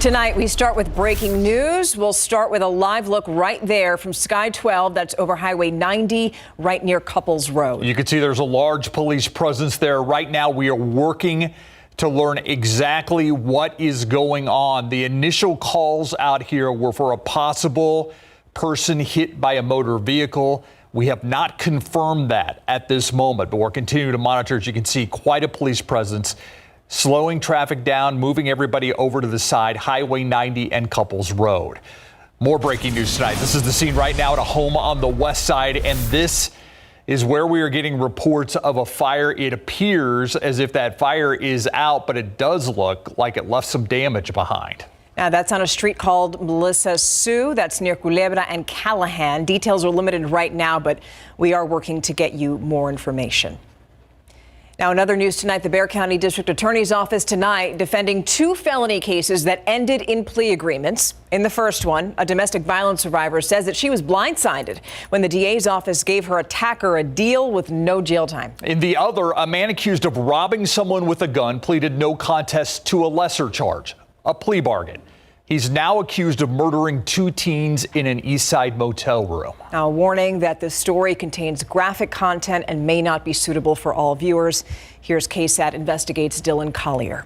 Tonight, we start with breaking news. We'll start with a live look right there from Sky 12. That's over Highway 90, right near Couples Road. You can see there's a large police presence there. Right now, we are working to learn exactly what is going on. The initial calls out here were for a possible person hit by a motor vehicle. We have not confirmed that at this moment, but we're continuing to monitor. As you can see, quite a police presence, slowing traffic down, moving everybody over to the side, Highway 90 and Couples Road. More breaking news tonight. This is the scene right now at a home on the west side, and this is where we are getting reports of a fire. It appears as if that fire is out, but it does look like it left some damage behind. Now, that's on a street called Melissa Sue. That's near Culebra and Callahan. Details are limited right now, but we are working to get you more information. Now, in other news tonight, the Bexar County District Attorney's Office tonight defending two felony cases that ended in plea agreements. In the first one, a domestic violence survivor says that she was blindsided when the DA's office gave her attacker a deal with no jail time. In the other, a man accused of robbing someone with a gun pleaded no contest to a lesser charge, a plea bargain. He's now accused of murdering two teens in an East Side motel room. Now, a warning that this story contains graphic content and may not be suitable for all viewers. Here's KSAT Investigates Dylan Collier.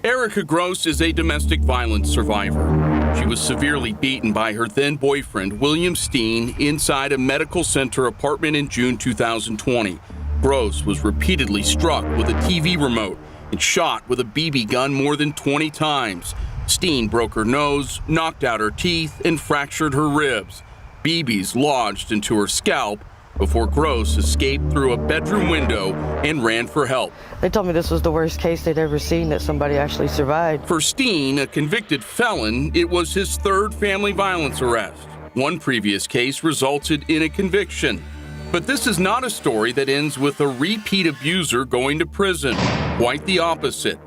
Erica Gross is a domestic violence survivor. She was severely beaten by her then boyfriend, William Steen, inside a medical center apartment in June 2020. Gross was repeatedly struck with a TV remote and shot with a BB gun more than 20 times. Steen broke her nose, knocked out her teeth, and fractured her ribs. BBs lodged into her scalp before Gross escaped through a bedroom window and ran for help. They told me this was the worst case they'd ever seen, that somebody actually survived. For Steen, a convicted felon, it was his third family violence arrest. One previous case resulted in a conviction. But this is not a story that ends with a repeat abuser going to prison. Quite the opposite.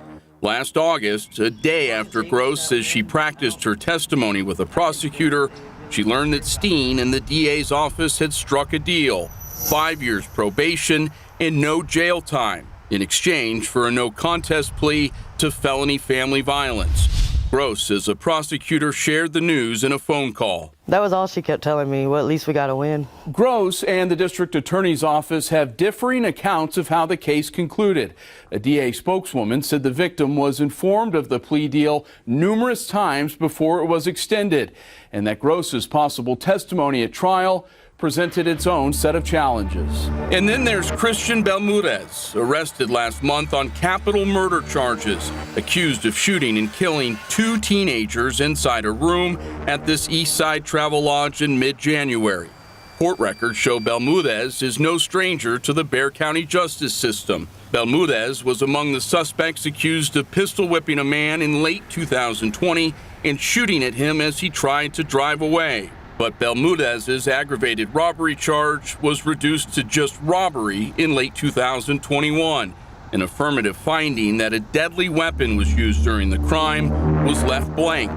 Last August, a day after Gross says she practiced her testimony with a prosecutor, she learned that Steen and the DA's office had struck a deal. 5 years probation and no jail time in exchange for a no contest plea to felony family violence. Gross says a prosecutor shared the news in a phone call. That was all she kept telling me. Well, at least we got to win. Gross and the district attorney's office have differing accounts of how the case concluded. A DA spokeswoman said the victim was informed of the plea deal numerous times before it was extended, and that Gross's possible testimony at trial presented its own set of challenges. And then there's Christian Bermudez, arrested last month on capital murder charges, accused of shooting and killing two teenagers inside a room at this East Side travel lodge in mid-January. Court records show Bermudez is no stranger to the Bexar County justice system. Bermudez was among the suspects accused of pistol whipping a man in late 2020 and shooting at him as he tried to drive away. But Bermudez's aggravated robbery charge was reduced to just robbery in late 2021. An affirmative finding that a deadly weapon was used during the crime was left blank.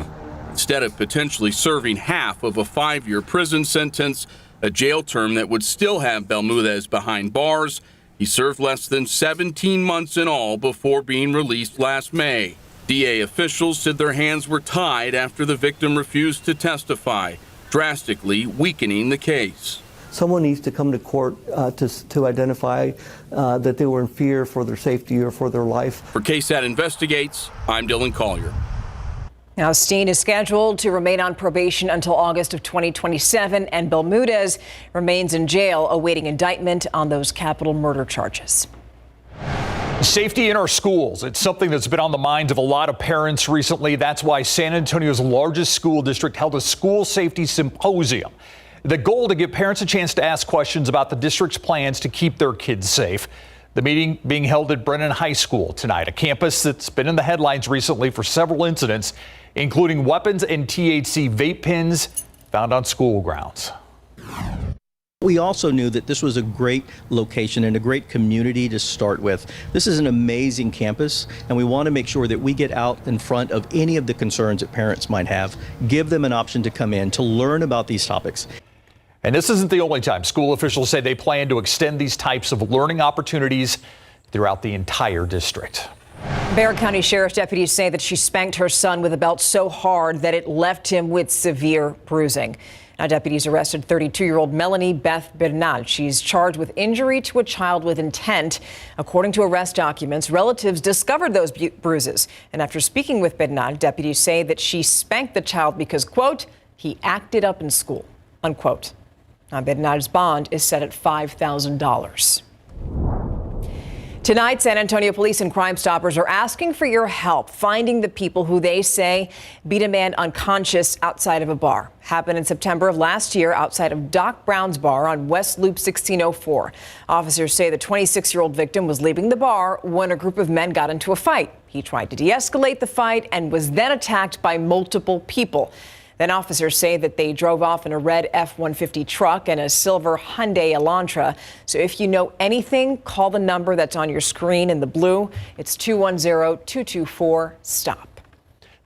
Instead of potentially serving half of a 5-year prison sentence, a jail term that would still have Bermudez behind bars, he served less than 17 months in all before being released last May. DA officials said their hands were tied after the victim refused to testify, drastically weakening the case. Someone needs to come to court to identify that they were in fear for their safety or for their life. For KSAT Investigates, I'm Dylan Collier. Now, Steen is scheduled to remain on probation until August of 2027, and Bermudez remains in jail awaiting indictment on those capital murder charges. Safety in our schools. It's something that's been on the minds of a lot of parents recently. That's why San Antonio's largest school district held a school safety symposium. The goal to give parents a chance to ask questions about the district's plans to keep their kids safe. The meeting being held at Brennan High School tonight, a campus that's been in the headlines recently for several incidents, including weapons and THC vape pens found on school grounds. We also knew that this was a great location and a great community to start with. This is an amazing campus, and we want to make sure that we get out in front of any of the concerns that parents might have, give them an option to come in to learn about these topics. And this isn't the only time school officials say they plan to extend these types of learning opportunities throughout the entire district. Bexar County Sheriff's deputies say that she spanked her son with a belt so hard that it left him with severe bruising. Now, deputies arrested 32-year-old Melanie Beth Bernal. She's charged with injury to a child with intent. According to arrest documents, relatives discovered those bruises. And after speaking with Bernal, deputies say that she spanked the child because, quote, he acted up in school, unquote. Now, Bernal's bond is set at $5,000. Tonight, San Antonio police and Crime Stoppers are asking for your help finding the people who they say beat a man unconscious outside of a bar. Happened in September of last year outside of Doc Brown's bar on West Loop 1604. Officers say the 26-year-old victim was leaving the bar when a group of men got into a fight. He tried to de-escalate the fight and was then attacked by multiple people. Then officers say that they drove off in a red F-150 truck and a silver Hyundai Elantra. So if you know anything, call the number that's on your screen in the blue. It's 210-224-STOP.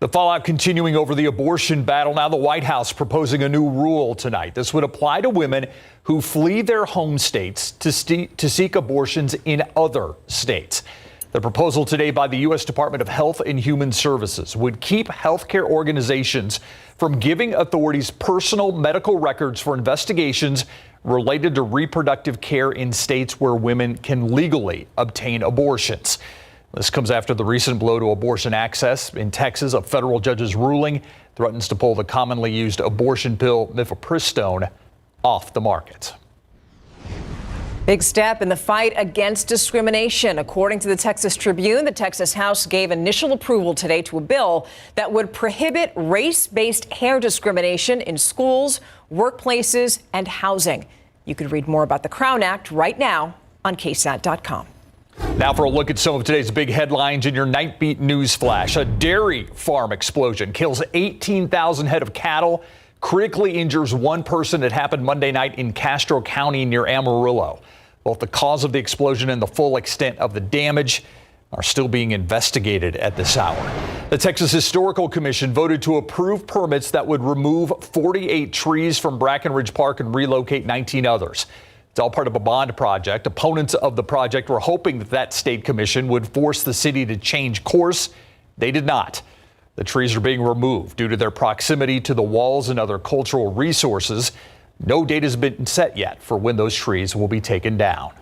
The fallout continuing over the abortion battle. Now the White House proposing a new rule tonight. This would apply to women who flee their home states to seek abortions in other states. The proposal today by the U.S. Department of Health and Human Services would keep healthcare organizations from giving authorities personal medical records for investigations related to reproductive care in states where women can legally obtain abortions. This comes after the recent blow to abortion access in Texas. A federal judge's ruling threatens to pull the commonly used abortion pill mifepristone off the market. Big step in the fight against discrimination. According to the Texas Tribune, the Texas House gave initial approval today to a bill that would prohibit race-based hair discrimination in schools, workplaces, and housing. You can read more about the Crown Act right now on KSAT.com. Now for a look at some of today's big headlines in your Nightbeat news flash. A dairy farm explosion kills 18,000 head of cattle, critically injures one person. It happened Monday night in Castro County near Amarillo. Both the cause of the explosion and the full extent of the damage are still being investigated at this hour. The Texas Historical Commission voted to approve permits that would remove 48 trees from Brackenridge Park and relocate 19 others. It's all part of a bond project. Opponents of the project were hoping that state commission would force the city to change course. They did not. The trees are being removed due to their proximity to the walls and other cultural resources. No date has been set yet for when those trees will be taken down.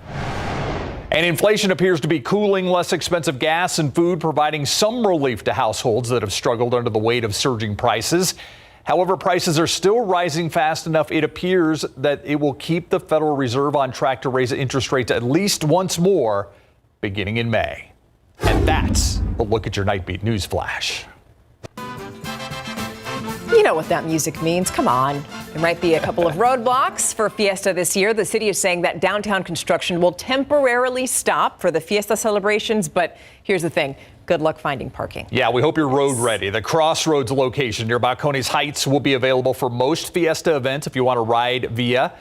And inflation appears to be cooling. Less expensive gas and food providing some relief to households that have struggled under the weight of surging prices. However, prices are still rising fast enough. It appears that it will keep the Federal Reserve on track to raise interest rates at least once more beginning in May. And that's a look at your Nightbeat news flash. You know what that music means. Come on. There might be a couple of roadblocks for Fiesta this year. The city is saying that downtown construction will temporarily stop for the Fiesta celebrations. But here's the thing. Good luck finding parking. Yeah, we hope you're road ready. The Crossroads location near Balcones Heights will be available for most Fiesta events if you want to ride via.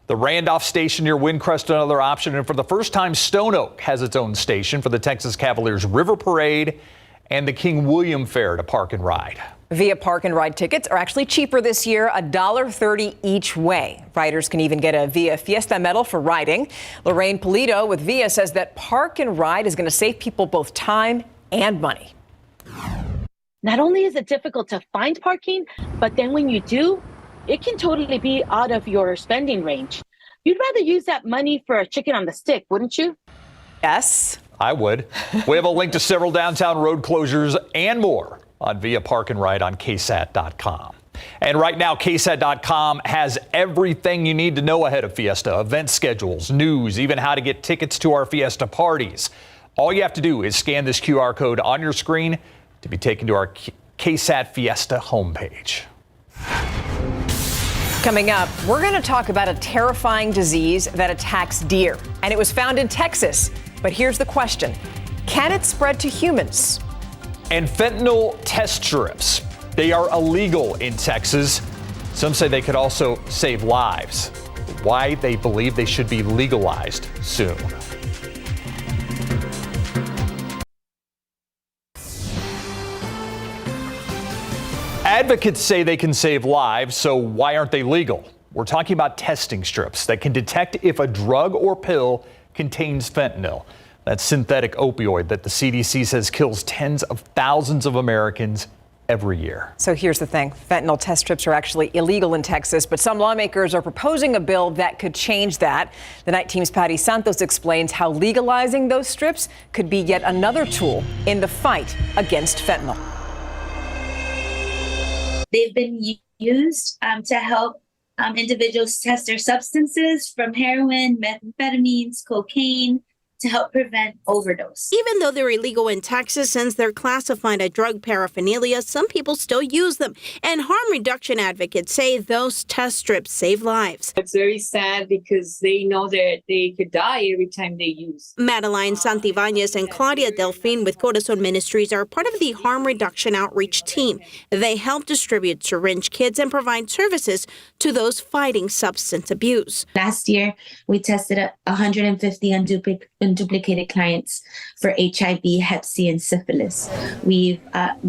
The Randolph station near Windcrest, another option. And for the first time, Stone Oak has its own station for the Texas Cavaliers River Parade and the King William Fair to park and ride. Via Park and Ride tickets are actually cheaper this year, $1.30 each way. Riders can even get a Via Fiesta medal for riding. Lorraine Polito with Via says that Park and Ride is going to save people both time and money. Not only is it difficult to find parking, but then when you do, it can totally be out of your spending range. You'd rather use that money for a chicken on the stick, wouldn't you? Yes. I would. We have a link to several downtown road closures and more on Via Park and Ride on KSAT.com. And right now, KSAT.com has everything you need to know ahead of Fiesta. Event schedules, news, even how to get tickets to our Fiesta parties. All you have to do is scan this QR code on your screen to be taken to our KSAT Fiesta homepage. Coming up, we're going to talk about a terrifying disease that attacks deer. And it was found in Texas. But here's the question. Can it spread to humans? And fentanyl test strips. They are illegal in Texas. Some say they could also save lives. Why they believe they should be legalized soon. Advocates say they can save lives, so why aren't they legal? We're talking about testing strips that can detect if a drug or pill contains fentanyl. that synthetic opioid that the CDC says kills tens of thousands of Americans every year. So here's the thing. Fentanyl test strips are actually illegal in Texas, but some lawmakers are proposing a bill that could change that. The Night Team's Patty Santos explains how legalizing those strips could be yet another tool in the fight against fentanyl. They've been used to help individuals test their substances from heroin, methamphetamines, cocaine, to help prevent overdose. Even though they're illegal in Texas, since they're classified as drug paraphernalia, some people still use them. And harm reduction advocates say those test strips save lives. It's very sad because they know that they could die every time they use. Madeline Santibanez and Claudia Delfin with Corazon Ministries are part of the harm reduction outreach team. They help distribute syringe kits and provide services to those fighting substance abuse. Last year, we tested 150 unduplicated clients for HIV, Hep C, and syphilis. We've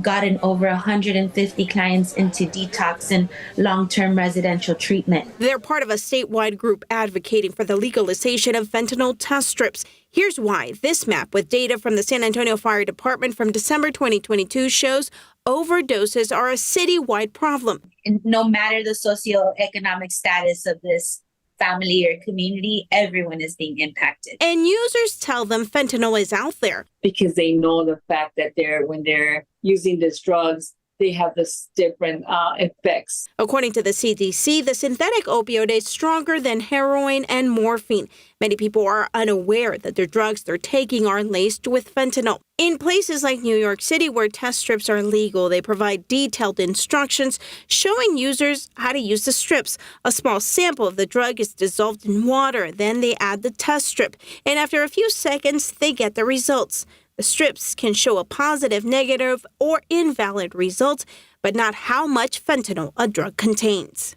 gotten over 150 clients into detox and long-term residential treatment. They're part of a statewide group advocating for the legalization of fentanyl test strips. Here's why. This map with data from the San Antonio Fire Department from December 2022 shows overdoses are a citywide problem. And no matter the socioeconomic status of this family or community, everyone is being impacted. And users tell them fentanyl is out there Because they know the fact that when they're using these drugs, they have this different effects. According to the CDC, the synthetic opioid is stronger than heroin and morphine. Many people are unaware that the drugs they're taking are laced with fentanyl. In places like New York City, where test strips are legal, they provide detailed instructions showing users how to use the strips. A small sample of the drug is dissolved in water. Then they add the test strip. And after a few seconds, they get the results. The strips can show a positive, negative, or invalid result, but not how much fentanyl a drug contains.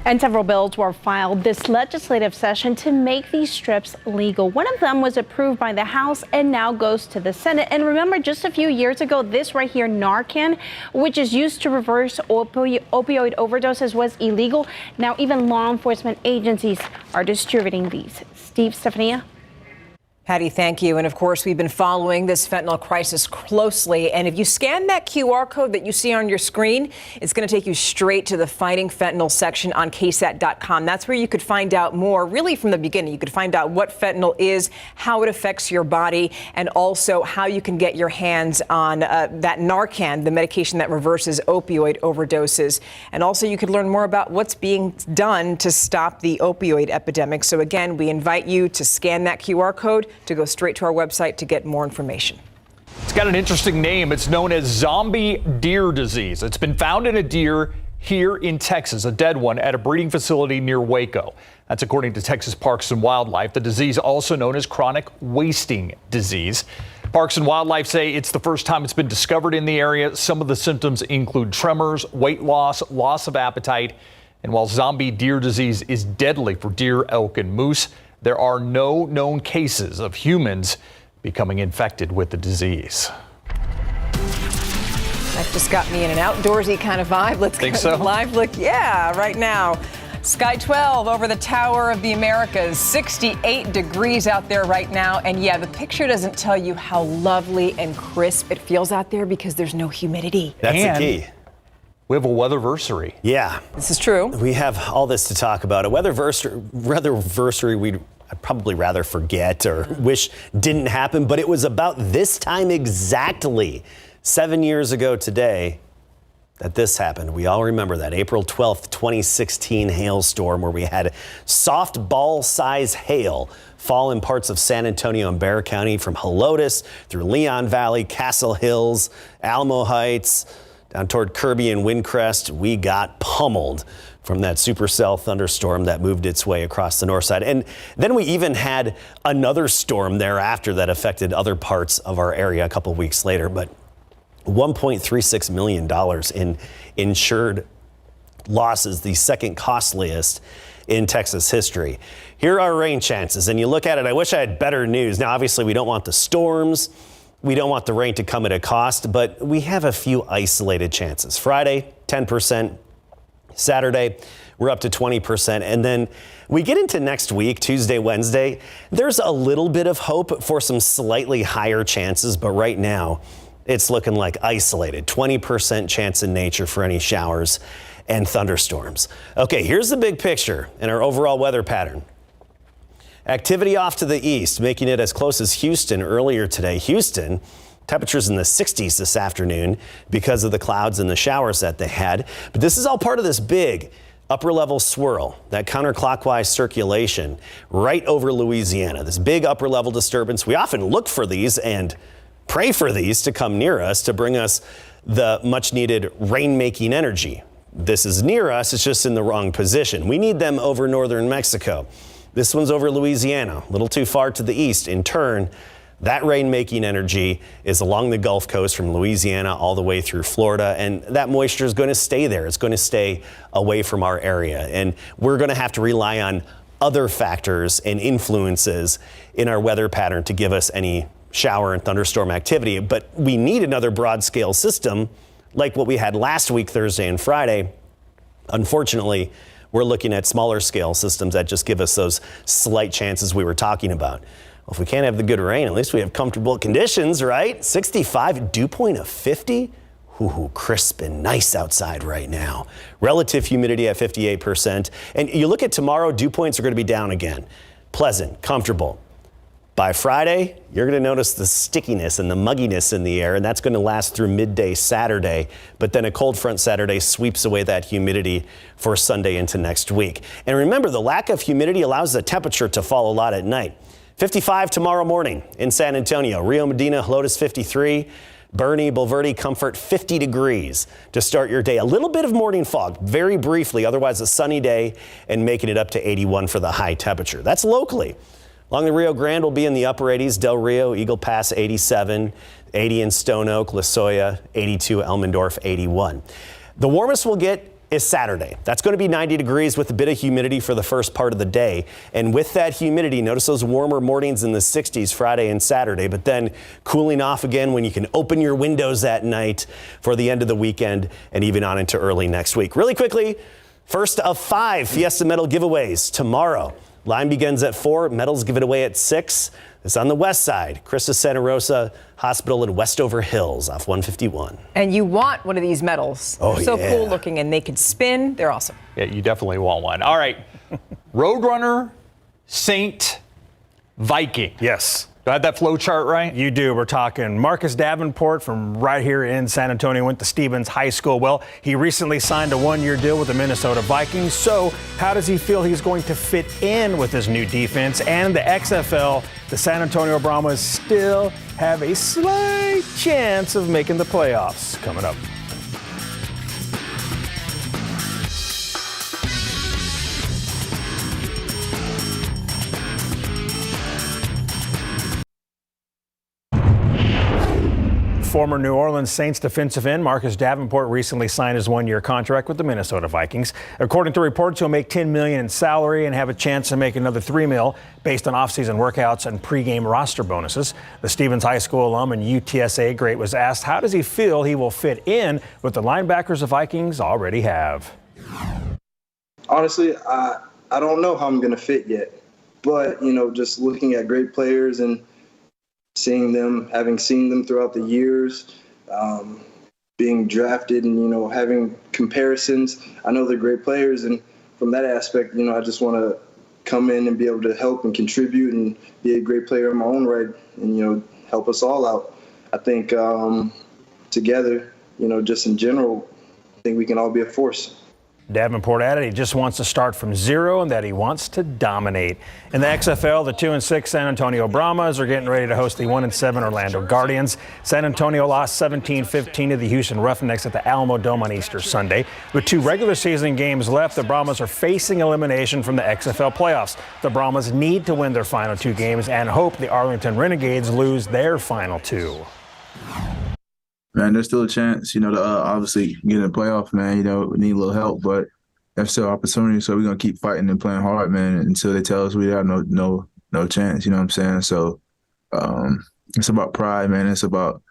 And several bills were filed this legislative session to make these strips legal. One of them was approved by the House and now goes to the Senate. And remember, just a few years ago, this right here, Narcan, which is used to reverse opioid overdoses, was illegal. Now even law enforcement agencies are distributing these. Steve, Stephania. Patty, thank you. And of course, we've been following this fentanyl crisis closely. And if you scan that QR code that you see on your screen, it's going to take you straight to the Fighting Fentanyl section on KSAT.com. That's where you could find out more, really from the beginning. You could find out what fentanyl is, how it affects your body, and also how you can get your hands on that Narcan, the medication that reverses opioid overdoses. And also you could learn more about what's being done to stop the opioid epidemic. So again, we invite you to scan that QR code, to go straight to our website to get more information. It's got an interesting name. It's known as zombie deer disease. It's been found in a deer here in Texas, a dead one at a breeding facility near Waco. That's according to Texas Parks and Wildlife. The disease, also known as chronic wasting disease. Parks and Wildlife say it's the first time it's been discovered in the area. Some of the symptoms include tremors, weight loss, loss of appetite. And while zombie deer disease is deadly for deer, elk, and moose, there are no known cases of humans becoming infected with the disease. That just got me in an outdoorsy kind of vibe. Let's Think get so? a live look. Yeah, right now. Sky 12 over the Tower of the Americas. 68 degrees out there right now. And yeah, the picture doesn't tell you how lovely and crisp it feels out there because there's no humidity. That's the key. We have a weatherversary. Yeah. This is true. We have all this to talk about. A weatherversary I'd probably rather forget or wish didn't happen, but it was about this time exactly 7 years ago today that this happened. We all remember that April 12th, 2016 hailstorm where we had softball-size hail fall in parts of San Antonio and Bexar County from Helotes through Leon Valley, Castle Hills, Alamo Heights, down toward Kirby and Windcrest. We got pummeled from that supercell thunderstorm that moved its way across the north side. And then we even had another storm thereafter that affected other parts of our area a couple weeks later. But $1.36 million in insured losses, the second costliest in Texas history. Here are rain chances. And you look at it, I wish I had better news. Now, obviously, we don't want the storms. We don't want the rain to come at a cost, but we have a few isolated chances. Friday, 10%. Saturday, we're up to 20%. And then we get into next week, Tuesday, Wednesday, there's a little bit of hope for some slightly higher chances, but right now it's looking like isolated, 20% chance in nature for any showers and thunderstorms. Okay, here's the big picture and our overall weather pattern. Activity off to the east, making it as close as Houston earlier today. Houston, temperatures in the 60s this afternoon because of the clouds and the showers that they had. But this is all part of this big upper level swirl, that counterclockwise circulation right over Louisiana. This big upper level disturbance. We often look for these and pray for these to come near us to bring us the much needed rain making energy. This is near us, it's just in the wrong position. We need them over northern Mexico. This one's over Louisiana, a little too far to the east. In turn, that rain-making energy is along the Gulf Coast from Louisiana all the way through Florida, and that moisture is going to stay there. It's going to stay away from our area, and we're going to have to rely on other factors and influences in our weather pattern to give us any shower and thunderstorm activity. But we need another broad-scale system like what we had last week, Thursday and Friday. Unfortunately, we're looking at smaller scale systems that just give us those slight chances we were talking about. Well, if we can't have the good rain, at least we have comfortable conditions, right? 65, dew point of 50. Ooh, crisp and nice outside right now. Relative humidity at 58%. And you look at tomorrow, dew points are going to be down again. Pleasant, comfortable. By Friday, you're going to notice the stickiness and the mugginess in the air, and that's going to last through midday Saturday. But then a cold front Saturday sweeps away that humidity for Sunday into next week. And remember, the lack of humidity allows the temperature to fall a lot at night. 55 tomorrow morning in San Antonio. Rio Medina, Helotes 53. Bernie, Bulverde, Comfort 50 degrees to start your day. A little bit of morning fog, very briefly, otherwise a sunny day, and making it up to 81 for the high temperature. That's locally. Along the Rio Grande will be in the upper 80s. Del Rio, Eagle Pass 87, 80 in Stone Oak, La Jolla 82, Elmendorf 81. The warmest we'll get is Saturday. That's going to be 90 degrees with a bit of humidity for the first part of the day. And with that humidity, notice those warmer mornings in the 60s Friday and Saturday, but then cooling off again when you can open your windows at night for the end of the weekend and even on into early next week. Really quickly, first of 5 Fiesta Medal giveaways tomorrow. Line begins at 4, medals given away at 6. It's on the west side, Christus Santa Rosa Hospital in Westover Hills off 151. And you want one of these medals. Oh, They're so yeah. cool looking and they can spin. They're awesome. Yeah, you definitely want one. All right. Roadrunner, Saint, Viking. Yes. Do I have that flow chart right? You do. We're talking Marcus Davenport from right here in San Antonio, went to Stevens High School. Well, he recently signed a one-year deal with the Minnesota Vikings. So how does he feel he's going to fit in with his new defense? And the XFL, the San Antonio Brahmas still have a slight chance of making the playoffs. Coming up. Former New Orleans Saints defensive end Marcus Davenport recently signed his one-year contract with the Minnesota Vikings. According to reports, he'll make $10 million in salary and have a chance to make another $3 million based on offseason workouts and pregame roster bonuses. The Stevens High School alum and UTSA great was asked, how does he feel he will fit in with the linebackers the Vikings already have? Honestly, I don't know how I'm going to fit yet. But, just looking at great players and seeing them, having seen them throughout the years, being drafted and, having comparisons. I know they're great players. And from that aspect, I just want to come in and be able to help and contribute and be a great player in my own right and, help us all out. I think together, just in general, I think we can all be a force. Davenport added he just wants to start from zero and that he wants to dominate. In the XFL, the 2-6 San Antonio Brahmas are getting ready to host the 1-7 Orlando Guardians. San Antonio lost 17-15 to the Houston Roughnecks at the Alamo Dome on Easter Sunday. With 2 regular season games left, the Brahmas are facing elimination from the XFL playoffs. The Brahmas need to win their final 2 games and hope the Arlington Renegades lose their final 2. Man, there's still a chance, to obviously get in the playoff, man. We need a little help, but there's still opportunity. So we're gonna keep fighting and playing hard, man, until they tell us we have no chance. You know what I'm saying? So it's about pride, man. It's about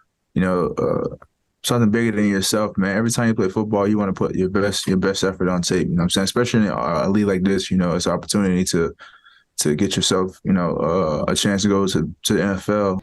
something bigger than yourself, man. Every time you play football, you want to put your best effort on tape. You know what I'm saying? Especially in a league like this, you know, it's an opportunity to get yourself, you know, a chance to go to the NFL.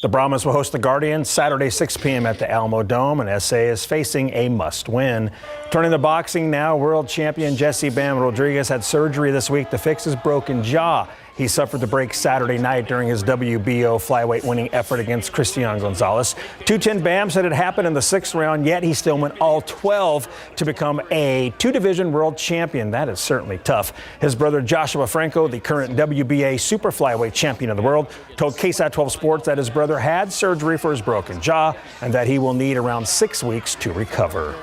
The Brahmas will host the Guardians Saturday, 6 p.m. at the Alamo Dome, and SA is facing a must-win. Turning to boxing now, world champion Jesse Bam Rodriguez had surgery this week to fix his broken jaw. He suffered the break Saturday night during his WBO flyweight winning effort against Christian Gonzalez. 210 Bam said it happened in the 6th round, yet he still went all 12 to become a 2-division world champion. That is certainly tough. His brother Joshua Franco, the current WBA super flyweight champion of the world, told KSAT 12 Sports that his brother had surgery for his broken jaw and that he will need around 6 weeks to recover.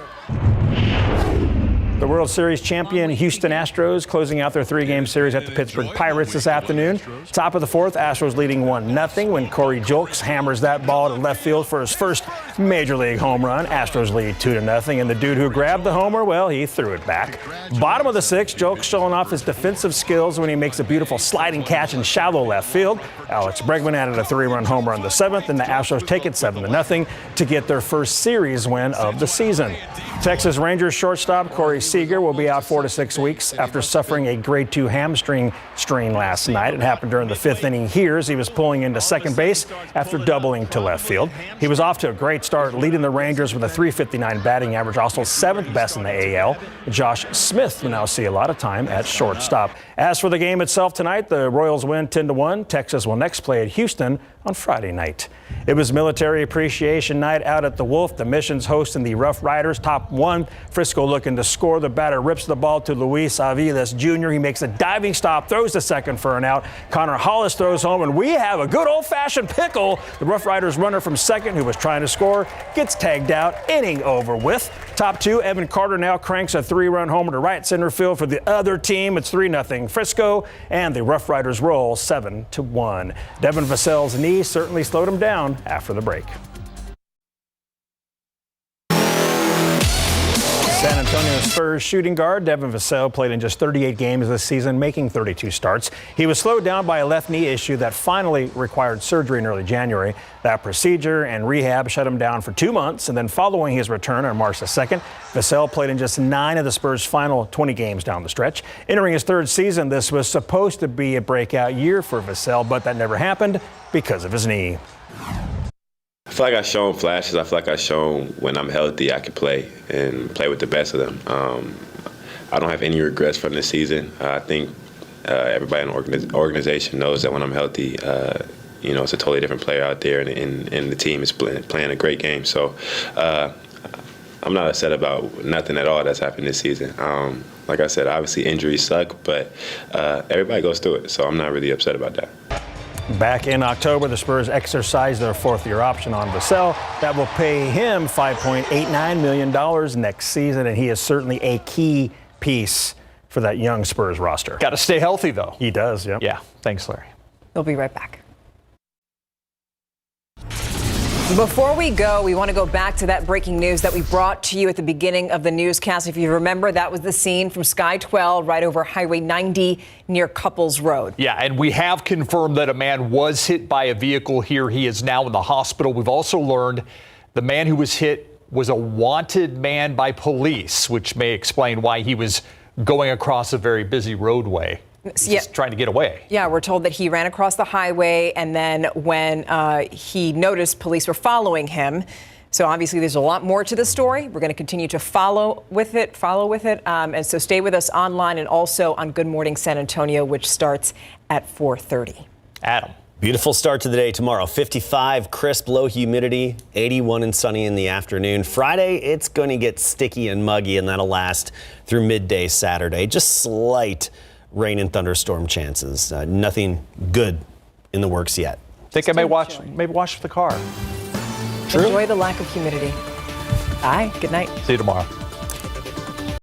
The World Series champion Houston Astros closing out their 3-game series at the Pittsburgh Pirates this afternoon. Top of the 4th, Astros leading 1-0 when Corey Julks hammers that ball to left field for his first Major League home run. Astros lead 2-0, and the dude who grabbed the homer, well, he threw it back. Bottom of the 6th, Julks showing off his defensive skills when he makes a beautiful sliding catch in shallow left field. Alex Bregman added a 3-run homer on the 7th, and the Astros take it 7-0 to get their first series win of the season. Texas Rangers shortstop Corey Seager will be out 4 to 6 weeks after suffering a grade 2 hamstring strain last night. It happened during the 5th inning here as he was pulling into second base after doubling to left field. He was off to a great start, leading the Rangers with a .359 batting average, also 7th best in the AL. Josh Smith will now see a lot of time at shortstop. As for the game itself tonight, the Royals win 10-1. Texas will next play at Houston on Friday night. It was Military Appreciation Night out at the Wolf. The Mission's hosting the Rough Riders. Top 1, Frisco looking to score. The batter rips the ball to Luis Aviles Jr. He makes a diving stop, throws to second for an out. Connor Hollis throws home, and we have a good old-fashioned pickle. The Rough Riders runner from second, who was trying to score, gets tagged out. Inning over with. Top 2, Evan Carter now cranks a 3-run homer to right center field for the other team. It's 3-0 Frisco, and the Rough Riders roll 7-1. Devin Vassell's knee certainly slowed him down after the break. San Antonio Spurs shooting guard Devin Vassell played in just 38 games this season, making 32 starts. He was slowed down by a left knee issue that finally required surgery in early January. That procedure and rehab shut him down for 2 months, and then following his return on March the 2nd, Vassell played in just 9 of the Spurs' final 20 games down the stretch. Entering his 3rd season, this was supposed to be a breakout year for Vassell, but that never happened because of his knee. I feel like I've shown flashes. I feel like I've shown when I'm healthy I can play and play with the best of them. I don't have any regrets from this season. I think everybody in the organization knows that when I'm healthy, you know, it's a totally different player out there, and the team is playing a great game. So I'm not upset about nothing at all that's happened this season. Like I said, obviously injuries suck, but everybody goes through it, so I'm not really upset about that. Back in October, the Spurs exercised their 4th-year option on Vassell. That will pay him $5.89 million next season, and he is certainly a key piece for that young Spurs roster. Got to stay healthy, though. He does, yep. Yeah. Thanks, Larry. We'll be right back. Before we go, we want to go back to that breaking news that we brought to you at the beginning of the newscast. If you remember, that was the scene from Sky 12 right over Highway 90 near Couples Road. Yeah, and we have confirmed that a man was hit by a vehicle here. He is now in the hospital. We've also learned the man who was hit was a wanted man by police, which may explain why he was going across a very busy roadway. Just trying to get away. Yeah, we're told that he ran across the highway, and then when he noticed police were following him. So obviously there's a lot more to the story. We're going to continue to follow with it. And so stay with us online and also on Good Morning San Antonio, which starts at 4:30. Adam. Beautiful start to the day tomorrow. 55, crisp, low humidity, 81 and sunny in the afternoon. Friday, it's going to get sticky and muggy, and that'll last through midday Saturday. Just slight rain and thunderstorm chances. Nothing good in the works yet. Think I may wash the car. True. Enjoy the lack of humidity. Bye. Good night. See you tomorrow.